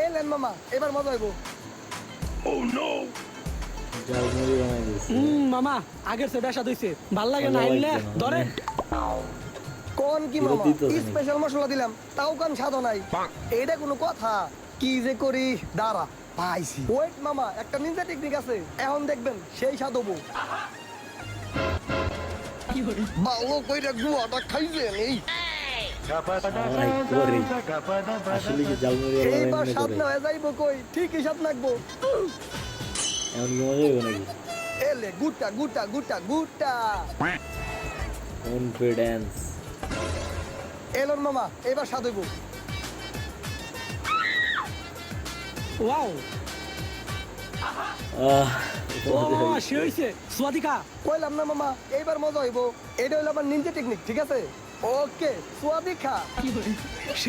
এলেন মামা এবার মজা হইব। ঝালমুড়ি বানাই দিছে। মামা আগের সে বেশা দইছে ভাল লাগে না ভালো আইলে লাগছে না, ধরেন। কোন কি ফেরত মামা দিতে হবে নাকি? স্পেশাল মশলা দিলাম তাও কান স্বাদ নাই। এইটা কোনো কথা? কি যে করি দাঁড়া পাইছি। ওয়েট মামা একটা নিনজা টেকনিক আছে, এখন দেখবেন সেই স্বাদ হবো। ভালো কইরা গুয়াটা খাইছেন এই আয় করে। আসলে কি ঝালমুড়ি বানাই এইবার এমনি স্বাদ করে? না হয়ে যাইবো কই, ঠিকই স্বাদ লাগবো। এমন কি মজা হইব নাকি? এলে গুটা গুটা গুটা গুটা। কনফিডেন্স। এলন মামা এবার স্বাদ হইবো। ওয়াও এটা ও মজা মামা হইছে। সে হইছে সুয়াদিকা। কইলাম না মামা এইবার মজা হইবো। এটা হইলো আমার নিনজা টেকনিক, ঠিক আছে? ওকে সোয়াদি খা। সে